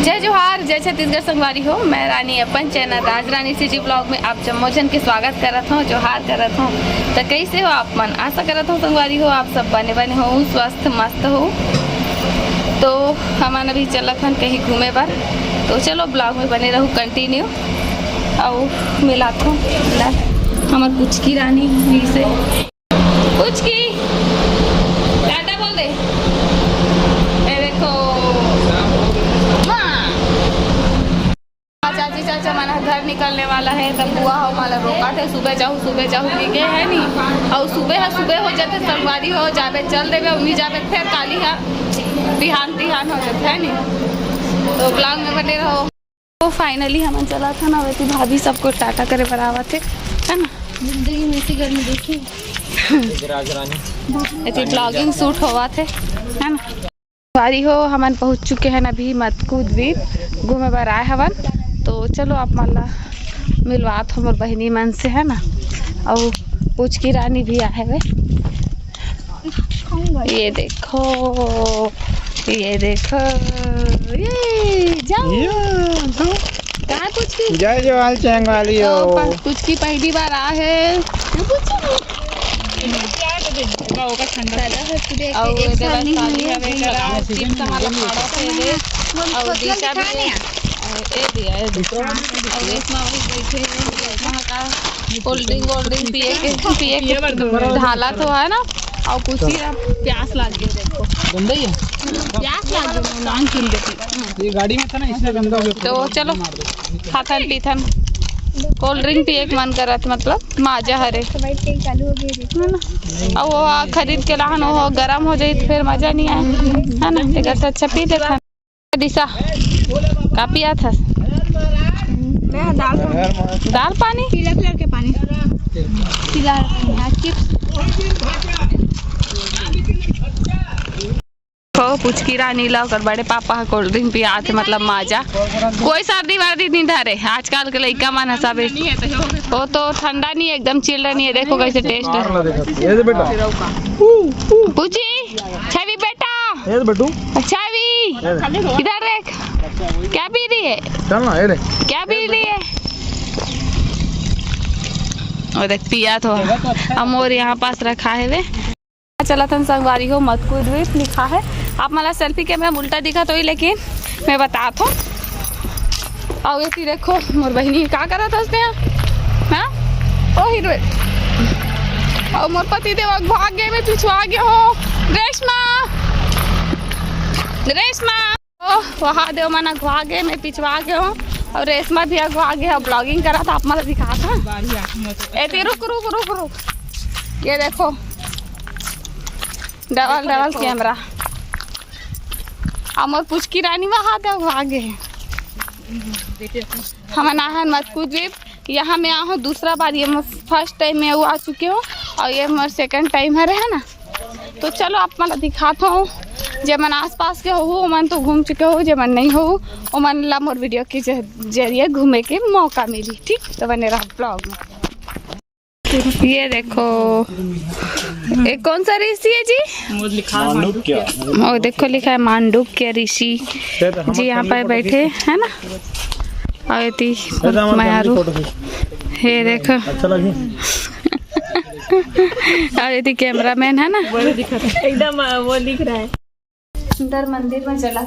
जय जोहार, जय छत्तीसगढ़ संगवारी हो। मैं रानी अपन चैनल राज रानी सीजी ब्लॉग में आप जम्मोजन के स्वागत करत हूँ, जोहार करत हूँ। तो कैसे हो आप मन? आशा करत हूँ संगवारी हो आप सब बने बने हो, स्वस्थ मस्त हो। तो हमन अभी चलत हन कहीं घूमे बर, तो चलो ब्लॉग में बने रहूँ कंटिन्यू। और मिलात हूँ हमार कुछ की रानी से कुछ की टाटा बोल दे। चाची चाचा माना घर निकलने वाला है, तब बुआ हो माला रोका थे सुबह जाऊँ लिखे है नहीं। और सुबह हो जाते संगवारी हो जाबे चल देवे उन्हीं जाबे फिर काली है बिहान तिहान हो जाते है नहीं। तो ब्लॉग में बने रहो। तो फाइनली हम चला था ना, वैसे भाभी सबको टाटा करे बराबर थे है ना। जिंदगी में इसी गर्मी देखी ऐसे ब्लॉगिंग शूट हुआ थे है ना। सवारी हो हमन पहुँच चुके हैं अभी मतकू द्वीप घूमे बर आए हवन। तो चलो आप माला मिलवात हमर बहनी मन से है ना। और पूछ की रानी भी आए हुए, ये देखो ये जाओ कहाँ कुछ की जय जोहार चैंग वाली हो। कुछ की पहली बार आ है कोल्ड ड्रिंक पिए के ढाला तो है ना। और कुछ ही प्यास लग गई, देखो गंदा ही है, प्यास लग गई नान किल देती। ये गाड़ी में था ना इसलिए गंदा हो गया। तो चलो खाथन पीथन कोल्ड ड्रिंक पिए के मन करत, मतलब माजा हरे और वो खरीद के लाहन वो गरम हो जाए तो फिर मजा नहीं आए है ना। तेकर से अच्छा पी देखा दिशा का पिया था दाल पानी पीला कलर के पानी पीला पुचकी रानी ला कर बड़े पापा कोल्ड ड्रिंक पिया थे, मतलब माजा। कोई सर्दी वर्दी नहीं धरे आजकल के लड़का मन हसा वो तो ठंडा नहीं है, एकदम चिल्ड नहीं है। देखो कैसे टेस्ट है। पूछी छवि बेटा छवि इधर देख क्या पी रही है, क्या पी रही है। और देख पिया तो अमोर यहाँ पास रखा है वे। चला था संगवारी हो मतकू द्वीप लिखा है। आप मला सेल्फी कैमरा उल्टा दिखा तो ही, लेकिन मैं बतात हूँ। और ये देखो मोर बहनी क्या करा था उसने हाँ ओ हीरो और मोर पति देव भाग गए में पिछवा गए हो रेशमा वहाँ देव मना घुआ गए मैं पिछवा गए हो। और रेशमा भी अगवा गया ब्लॉगिंग करा था, आप मला दिखा था। ऐसे रुक ये देखो डबल कैमरा अमर पुचकी रानी वहाँ आगे है। हम आए मतकू द्वीप, यहाँ मैं आया हूँ दूसरा बार, ये मैं फर्स्ट टाइम मैं आ चुकी हूँ और ये मेरा सेकंड टाइम है ना। तो चलो आप मला दिखाता हूँ। जे मन आस पास के हो मन तो घूम चुके हो, जे मन नहीं हो वो मन ला मोर वीडियो के जरिए घूमे के मौका मिली। ठीक तो बने रहा ब्लॉग में। ये देखो ये कौन सा ऋषि है जी? और देखो लिखा है मांडुक्य ऋषि जी यहाँ पर बैठे है ना। और मायारू ये देखो और ये कैमरामैन है ना एकदम वो दिख रहा है। सुंदर मंदिर में चला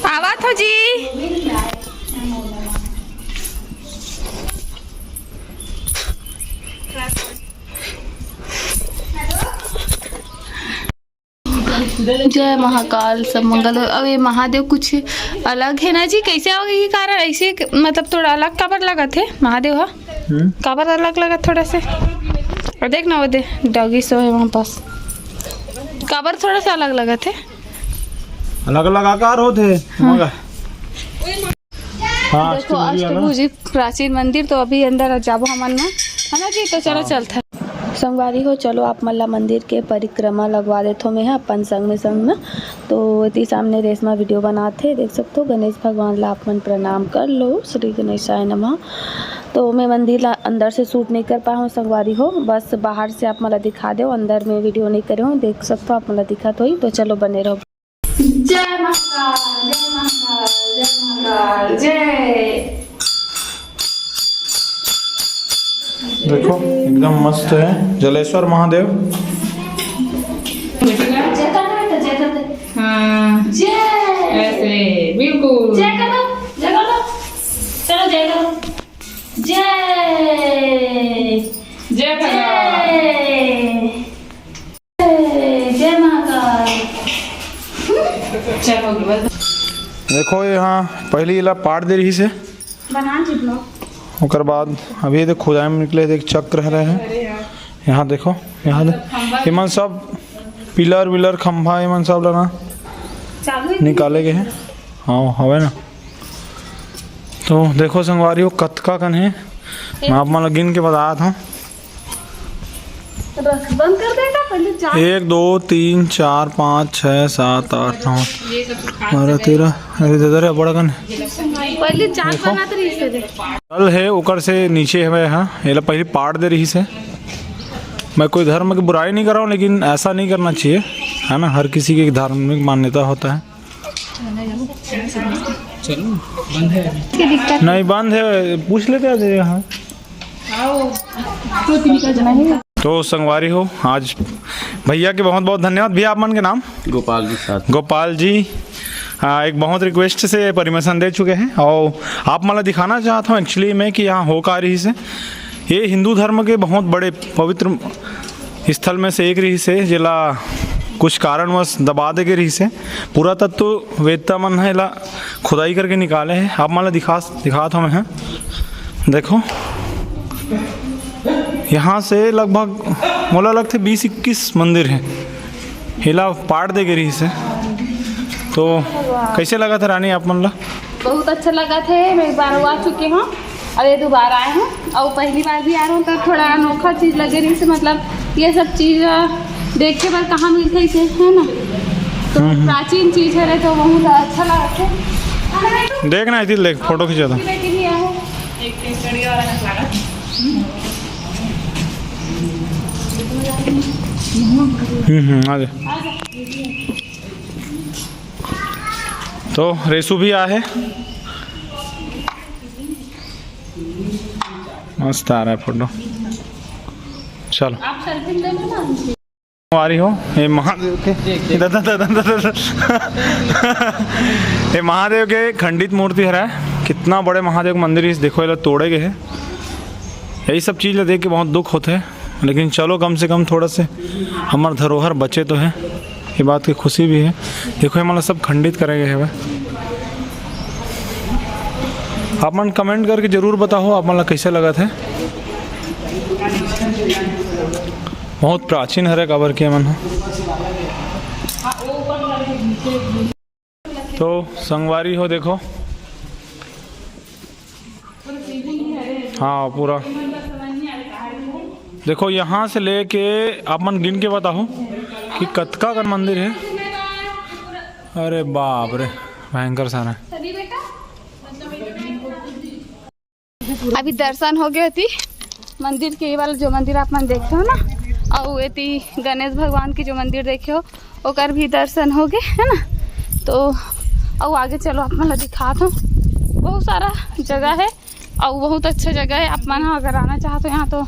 आवा थो जी। जय महाकाल सब मंगल हो। अब ये महादेव कुछ अलग है ना जी, कैसे होगा ये कारण ऐसे मतलब थोड़ा अलग काबर लगा थे महादेव हा काबर अलग लगा थोड़ा से। और देख ना वो दे डॉगी सो है वहाँ पास, काबर थोड़ा सा अलग लगा थे, अलग आकार होते। हाँ देखो अष्टभुजी प्राचीन मंदिर। तो अभी अंदर जाबो हमन ना है ना जी। तो चलो चलता संगवारी हो, चलो आप मल्ला मंदिर के परिक्रमा लगवा देते हो मैं अपन संग में। तो इतनी सामने रेशमा वीडियो बनाते देख सकते हो। गणेश भगवान ला आप मन प्रणाम कर लो, श्री गणेशाय नमः। तो मैं मंदिर अंदर से शूट नहीं कर पाया हूँ संगवारी हो, बस बाहर से आप मला दिखा दो, अंदर में वीडियो नहीं करे हूँ, देख सकते हो आप मला दिखा तो ही। तो चलो बने रहो। जय महाकाल, जय महाकाल, जय महाकाल, जय। देखो एकदम मस्त है जलेश्वर महादेव। जय कर दे। हाँ जय ऐसे बिल्कुल। जय कर दो, जय कर दो, चलो जय करो। जय जय जय जय महाकाल। चलो बस। देखो यहाँ पहली इला पाट दे रही से, बना जितना ओकर बाद अभी देख खुदाई में निकले एक चक्र रहे हैं। यहाँ देखो, यहाँ इमन सब पिलर विलर खंभा इमन सब लगा चालू निकाले गए हैं। हाँ हवे ना। तो देखो संगवारी हो कतका कन है, मैं आप मन गिन के बताया था। रख बंद कर देगा पहले। 1 2 3 4 5 6 7 8 9 12 13 इधर है बड़ा कन है। पहले चाक बनाते रही से दे। तल है ऊपर से नीचे है। हाँ ये पहले पाट दे रही से। मैं कोई धर्म की बुराई नहीं कर रहा हूँ, लेकिन ऐसा नहीं करना चाहिए, है ना। हर किसी की धार्मिक मान्यता होता है। नहीं बंद है, पूछ लेते आज यहाँ। तो संगवारी हो आज भैया के बहुत बहुत धन्यवाद। भैया आप मन के नाम? गोपाल जी साथ। गोपाल जी एक बहुत रिक्वेस्ट से परमिशन दे चुके हैं और आप मला दिखाना चाहता हूँ एक्चुअली मैं कि यहाँ हो का रही से ये हिंदू धर्म के बहुत बड़े पवित्र स्थल में से एक रही से, जिला कुछ कारणवश दबा दे के रही से पूरा तत्व वेदता मन है ला खुदाई करके निकाले हैं। आप मला दिखाता हूँ मैं। देखो यहाँ से लगभग मोला लगते 20-21 मंदिर हैं, हिला पाट दे के रही से। तो कैसे लगा था रानी आप मन ला? बहुत अच्छा लगा था। मैं एक बार आ चुकी हूँ और ये दोबारा आए हैं और पहली बार भी आ रहा हूँ, तो थोड़ा अनोखा चीज़ लगे रही से, मतलब ये सब चीज़ देख के बार कहाँ मिलते थे, है ना। तो प्राचीन चीज़ है तो बहुत अच्छा लगा था। देखना इधर देख फोटो खींचा था। बेटी भी आया आ जा। तो रेसू भी आ है, मस्त आ रहा है फोटो। चलो आप सेल्फी ले लो ना। आ रही हो ये महादेव के ये महादेव के खंडित मूर्ति है। कितना बड़े महादेव का मंदिर है, देखो ये तोड़े गए हैं। यही सब चीज़ देख के बहुत दुख होते हैं, लेकिन चलो कम से कम थोड़ा से हमारा धरोहर बचे तो है, ये बात की खुशी भी है। देखो ये मतलब सब खंडित करे गए हैं। आप मन कमेंट करके ज़रूर बताओ आप मतलब कैसे लगा था। बहुत प्राचीन हरे काबर के मन। तो संगवारी हो देखो, हाँ पूरा देखो यहाँ से लेके आप मन गिन के बताओ कि कतका का मंदिर है। अरे बाप रे भयंकर सारा। अभी दर्शन हो गए थी मंदिर के, ये वाला जो मंदिर आप मन देखे हो ना, और ये गणेश भगवान की जो मंदिर देखे हो ओकर भी दर्शन हो गए, है ना। तो और आगे चलो आप मन दिखाता हूँ। बहुत सारा जगह है और बहुत अच्छा जगह है। आप मन अगर आना चाहते हो यहाँ तो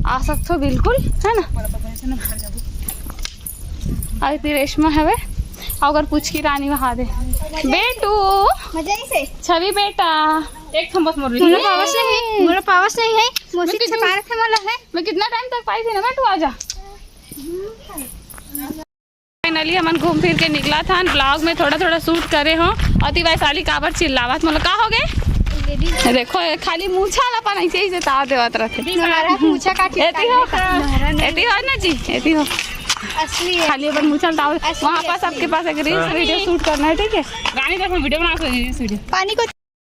आ सकते हो बिल्कुल, है ना। आई रेशमा है अगर पूछ की रानी वहाँ दे बेटू मजा से छवि बेटा एक थम्बस मोर मोरा पावस नहीं, मोरा पावस नहीं है। मोसी कितना- छपार थे मोला है। मैं कितना टाइम तक पाई थी ना बेटू, आजा। फाइनली हमन घूम फिर के निकला था। ब्लॉग में थोड़ा थोड़ा शूट करे हो। अति वैशाली काबर चिल्लावत मतलब का हो गए। देखो ये खाली मूछा लपन ऐसे ही से ताव देवत रहते। हमारा पूछा काट एती हो ना जी, एती हो असली है। खाली अपन मूछा ताव। वहाँ पास आपके पास एक रील्स वीडियो शूट करना है, ठीक है। रानी देखो वीडियो बना के वीडियो। पानी को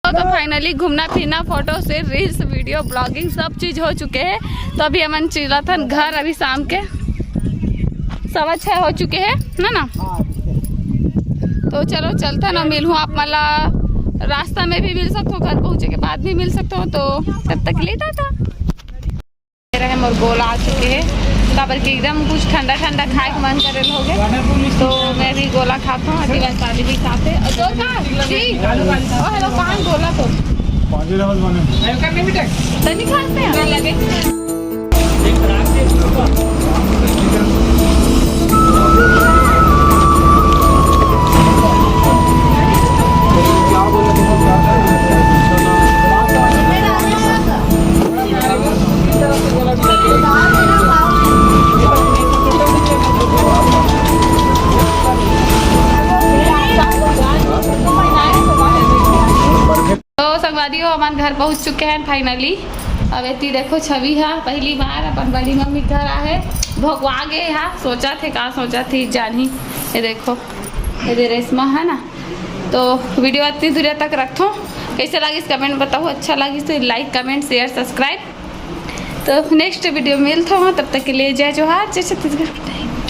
तो फाइनली घूमना फिरना, फोटो से रील्स वीडियो ब्लॉगिंग सब चीज़ हो चुके हैं। तो अभी हमन चिल्ला था घर, अभी शाम के 6:15 हो चुके हैं ना। तो चलो चलता ना, मिलूँ आप मला रास्ता में भी मिल सकते हो, घर पहुँचे के बाद भी मिल सकते हो, तो तब तक लेट आता है। मोर गोला आ चुके हैं काबर के एकदम कुछ ठंडा ठंडा खाए के मन करे होगे, तो मैं भी गोला खाता हूँ, अतिवाद पानी भी खाते। और दो का जी ओ हेलो कहाँ गोला तो नहीं खाते हैं लगे। तो संगवादियों हमारे घर पहुंच चुके हैं फाइनली। अब इतनी देखो छवि है पहली बार अपन बड़ी मम्मी घर आए भगवा गए है, सोचा थे कहाँ सोचा थी जानी। ये देखो ये रेशमा है ना। तो वीडियो इतनी दूर तक रखो, कैसे लगी इस कमेंट बताओ, अच्छा लगी तो लाइक कमेंट शेयर सब्सक्राइब। तो नेक्स्ट वीडियो मिलता हूँ, तब तक के लिए जय जोहार, जय छत्तीसगढ़।